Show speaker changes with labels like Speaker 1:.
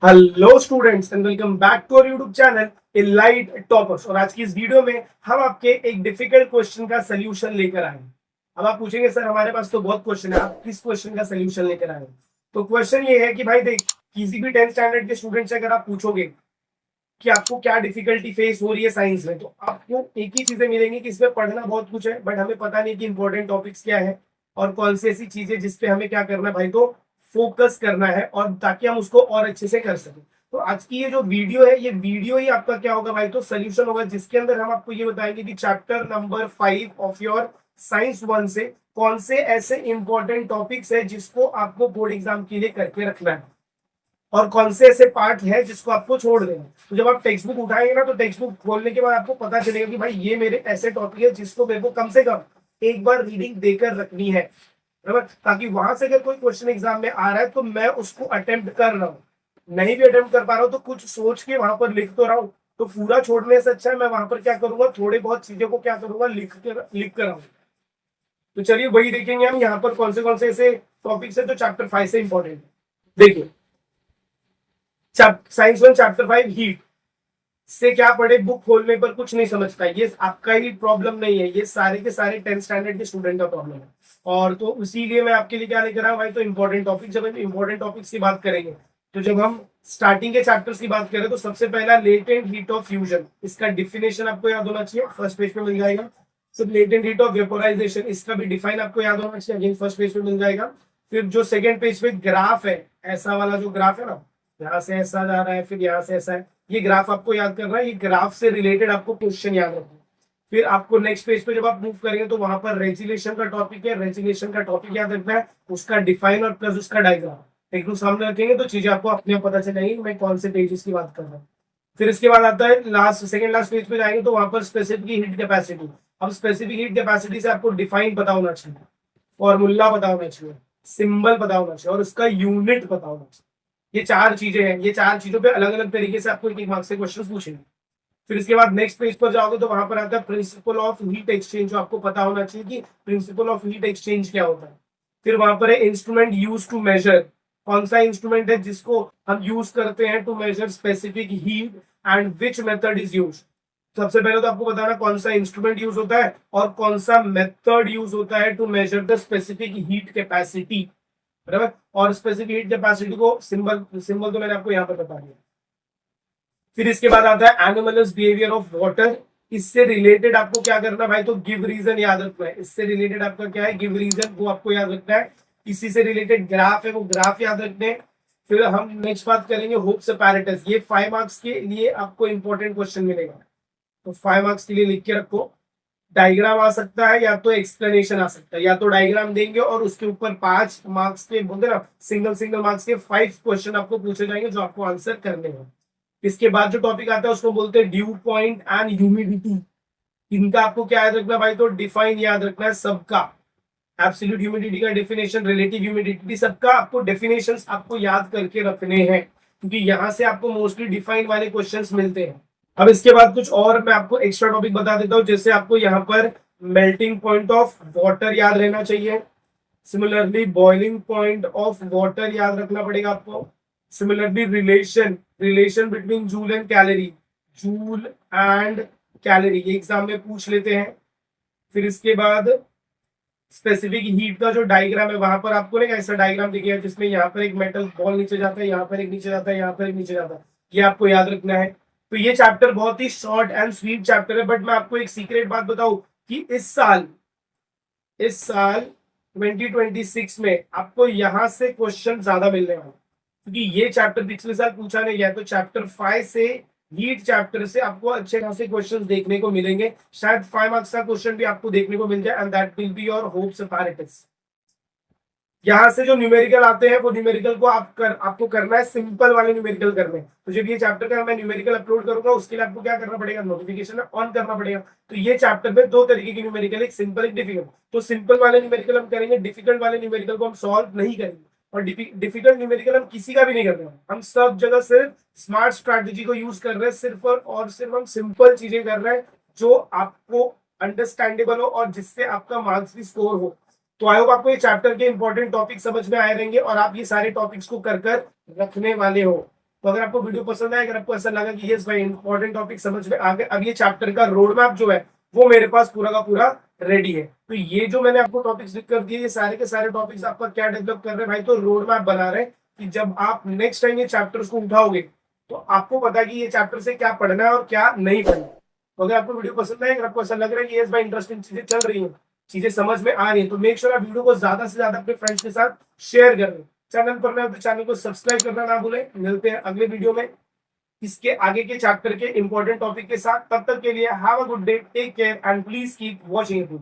Speaker 1: Hello students and welcome back to our YouTube channel Elite Toppers. और आज की इस वीडियो में हम आपके एक डिफिकल्ट क्वेश्चन का सलूशन लेकर आए हैं। अब आप पूछेंगे सर हमारे पास तो बहुत क्वेश्चन है, आप किस क्वेश्चन का सलूशन लेकर आए हैं? तो क्वेश्चन ये है कि भाई देख, किसी भी 10th स्टैंडर्ड के स्टूडेंट से अगर आप पूछोगे कि आपको क्या डिफिकल्टी फेस हो रही है साइंस में, तो आपको एक ही चीजें मिलेंगी कि इसमें पढ़ना बहुत कुछ है बट हमें पता नहीं कि इंपॉर्टेंट टॉपिक्स क्या है और कौन सी ऐसी चीजें जिसपे हमें क्या करना है भाई, तो फोकस करना है और ताकि हम उसको और अच्छे से कर सकें। तो आज की ये जो वीडियो है, ये वीडियो ही आपका क्या होगा भाई, तो सोल्यूशन होगा, जिसके अंदर हम आपको ये बताएंगे कि chapter number 5 of your science 1 से कौन से ऐसे इंपॉर्टेंट टॉपिक्स है जिसको आपको बोर्ड एग्जाम के लिए करके रखना है और कौन से ऐसे पार्ट है जिसको आपको छोड़ देना। तो जब आप टेक्स्ट बुक उठाएंगे ना, तो टेक्स्ट बुक खोलने के बाद आपको पता चलेगा कि भाई ये मेरे ऐसे टॉपिक है जिसको मेरे को कम से कम एक बार रीडिंग देकर रखनी है, बराबर, ताकि वहां से अगर कोई क्वेश्चन एग्जाम में आ रहा है तो मैं उसको अटेम्प्ट कर रहा हूँ। नहीं भी अटेम्प्ट कर पा रहा हूँ तो कुछ सोच के वहां पर लिख तो रहा हूँ। तो पूरा छोड़ने से अच्छा है मैं वहां पर क्या करूंगा, थोड़े बहुत चीजों को क्या करूंगा, लिख कर आऊंगा। तो चलिए वही देखेंगे हम यहाँ पर कौन से ऐसे टॉपिक्स है जो चैप्टर 5 से इंपॉर्टेंट है। देखिए, साइंस 1 चैप्टर 5 हीट से क्या पढ़े, बुक खोलने पर कुछ नहीं समझता। ये आपका ही प्रॉब्लम नहीं है, ये सारे के सारे 10th स्टैंडर्ड के स्टूडेंट का प्रॉब्लम है। और तो इसीलिए मैं आपके लिए क्या लेकर आया भाई, तो इंपॉर्टेंट टॉपिक। जब हम इंपॉर्टेंट टॉपिक्स की बात करेंगे, तो जब हम स्टार्टिंग के चैप्टर्स की बात करें तो सबसे पहला लेटेंट हीट ऑफ फ्यूजन, इसका डिफिनेशन आपको याद होना चाहिए, फर्स्ट पेज पे मिल जाएगा। सब लेटेंट हीट ऑफ वेपोराइजेशन, इसका भी डिफाइन आपको याद होना चाहिए, अगेन फर्स्ट पेज पे मिल जाएगा। फिर जो सेकंड पेज पे ग्राफ है, ऐसा वाला जो ग्राफ है ना, यहाँ से ऐसा जा रहा है फिर यहाँ से ऐसा है, ये ग्राफ आपको याद करना है, ये ग्राफ से रिलेटेड आपको क्वेश्चन याद रखना है। फिर आपको नेक्स्ट पेज पे जब आप मूव करेंगे तो वहां पर रेजिलेशन का टॉपिक है, रेजिलेशन का टॉपिक याद रखना है, उसका डिफाइन और प्लस उसका डायग्राम एक दो सामने रखेंगे तो चीजें आपको अपने आप पता चलेगी मैं कौन से पेजेस की बात कर रहा हूँ। फिर इसके बाद आता है लास्ट, सेकंड लास्ट पेज पे जाएंगे तो वहां पर स्पेसिफिक हीट कैपेसिटी। अब स्पेसिफिक हीट कैपेसिटी से आपको डिफाइन पता होना चाहिए, फॉर्मूला पता होना चाहिए, सिंबल पता होना चाहिए और उसका यूनिट पता होना चाहिए। ये चार चीजें हैं, ये चार चीजों पे अलग अलग तरीके से आपको एक मार्क्स से क्वेश्चन पूछेंगे। फिर इसके बाद नेक्स्ट पेज पर जाओगे तो वहां पर आता है प्रिंसिपल ऑफ हीट एक्सचेंज, जो आपको पता होना चाहिए कि प्रिंसिपल ऑफ हीट एक्सचेंज क्या होता है। फिर वहां पर है इंस्ट्रूमेंट यूज टू मेजर, कौन सा इंस्ट्रूमेंट है जिसको हम यूज करते हैं to measure specific heat and which method is use. सबसे पहले तो आपको बताना कौन सा इंस्ट्रूमेंट यूज होता है और कौन सा मेथड यूज होता है to measure the specific heat capacity, बराबर। और स्पेसिफिक हीट कैपेसिटी को सिंबल सिंबल तो मैंने आपको यहाँ पर बता दिया। फिर इसके बाद आता है एनोमलस बिहेवियर ऑफ वाटर, इससे रिलेटेड आपको क्या करना भाई, तो गिव रीजन याद रखना है। इससे रिलेटेड आपका क्या है, गिव रीजन, वो आपको याद रखना है। इसी से रिलेटेड ग्राफ है, वो ग्राफ याद रखने हैं। फिर हम नेक्स्ट बात करेंगे होप्स अपैरेटस, ये 5 मार्क्स के लिए आपको इंपॉर्टेंट क्वेश्चन मिलेगा, तो 5 मार्क्स के लिए लिख के रखो। डायग्राम आ सकता है या तो एक्सप्लेनेशन आ सकता है, या तो डायग्राम देंगे और उसके ऊपर 5 मार्क्स के बोलते ना, सिंगल सिंगल मार्क्स के 5 क्वेश्चन आपको पूछे जाएंगे जो आपको आंसर करने हैं। इसके बाद जो टॉपिक आता है उसको बोलते हैं ड्यू पॉइंट एंड ह्यूमिडिटी। इनका आपको क्या याद रखना भाई, तो डिफाइन याद रखना है सबका। एब्सोल्यूट ह्यूमिडिटी का डेफिनेशन, रिलेटिव ह्यूमिडिटी, सबका आपको डेफिनेशंस आपको याद करके रखने हैं, क्योंकि यहां से आपको मोस्टली डिफाइन वाले क्वेश्चंस मिलते हैं। अब इसके बाद कुछ और मैं आपको एक्स्ट्रा टॉपिक बता देता हूं, जैसे आपको यहाँ पर मेल्टिंग पॉइंट ऑफ वाटर याद रहना चाहिए। Similarly boiling point of water याद रखना पड़ेगा आपको। Similarly relation relation between joule and calorie, joule and calorie, ये एग्जाम में पूछ लेते हैं। फिर इसके बाद स्पेसिफिक हीट का जो डायग्राम है, वहां पर आपको ना ऐसा डायग्राम दिखेगा जिसमें यहाँ पर एक मेटल बॉल नीचे जाता है, यहाँ पर एक नीचे जाता है, यहाँ पर एक नीचे जाता है, ये आपको याद रखना है। तो ये चैप्टर बहुत ही शॉर्ट एंड स्वीट चैप्टर है, बट मैं आपको एक सीक्रेट बात बताऊं कि इस साल 2026 में आपको यहां से क्वेश्चन ज्यादा मिलने वाले, क्योंकि ये चैप्टर पिछले साल पूछा नहीं गया। तो चैप्टर 5 से, हीट चैप्टर से आपको अच्छे खासे क्वेश्चंस देखने को मिलेंगे, शायद 5 मार्क्स का क्वेश्चन भी आपको देखने को मिल जाए, and that will be your hopes apparatus. यहाँ से जो न्यूमेरिकल आते हैं वो न्यूमेरिकल को आपको करना है, सिंपल वाले न्यूमेरिकल करने हैं। तो जब ये चैप्टर का मैं न्यूमेरिकल अपलोड करूंगा उसके लिए आपको क्या करना पड़ेगा, नोटिफिकेशन ऑन करना पड़ेगा। तो ये चैप्टर में 2 तरीके की न्यूमेरिकल, एक सिंपल एक डिफिकल्ट। तो सिंपल वाले न्यूमेरिकल हम करेंगे, डिफिकल्ट वाले न्यूमेरिकल को हम सॉल्व नहीं करेंगे। और डिफिकल्ट न्यूमेरिकल हम किसी का भी नहीं कर रहे हैं, हम सब जगह सिर्फ स्मार्ट स्ट्रैटेजी को यूज कर रहे हैं, सिर्फ और सिर्फ हम सिंपल चीजें कर रहे हैं जो आपको अंडरस्टैंडेबल हो और जिससे आपका मार्क्स भी स्कोर हो। तो आई होप आपको ये चैप्टर के इंपॉर्टेंट टॉपिक समझ में आए रहेंगे और आप ये सारे टॉपिक्स को कर रखने वाले हो। तो अगर आपको वीडियो पसंद आए, अगर आपको ऐसा लगा कि यस भाई इंपॉर्टेंट टॉपिक समझ में आ गए, अब ये चैप्टर का रोड मैप जो है वो मेरे पास पूरा का पूरा रेडी है। तो ये जो मैंने आपको टॉपिक्स लिख कर दिए, ये सारे के सारे टॉपिक्स आपका क्या डेवलप कर रहे हैं भाई, तो रोड मैप बना रहे हैं कि जब आप नेक्स्ट टाइम ये चैप्टर्स को उठाओगे तो आपको पता है कि ये चैप्टर से क्या पढ़ना है और क्या नहीं पढ़ना। तो अगर आपको वीडियो पसंद आए, अगर आपको ऐसा लग रहा है कि यस भाई इंटरेस्टिंग चीजें चल रही हैं, चीजें समझ में आ रही है, तो मेक श्योर आप वीडियो को ज्यादा से ज्यादा अपने फ्रेंड्स के साथ शेयर करें। चैनल पर नए हो तो चैनल को सब्सक्राइब करना ना भूलें। मिलते हैं अगले वीडियो में इसके आगे के चैप्टर के इंपॉर्टेंट टॉपिक के साथ। तब तक के लिए have a good day, take care and please keep watching.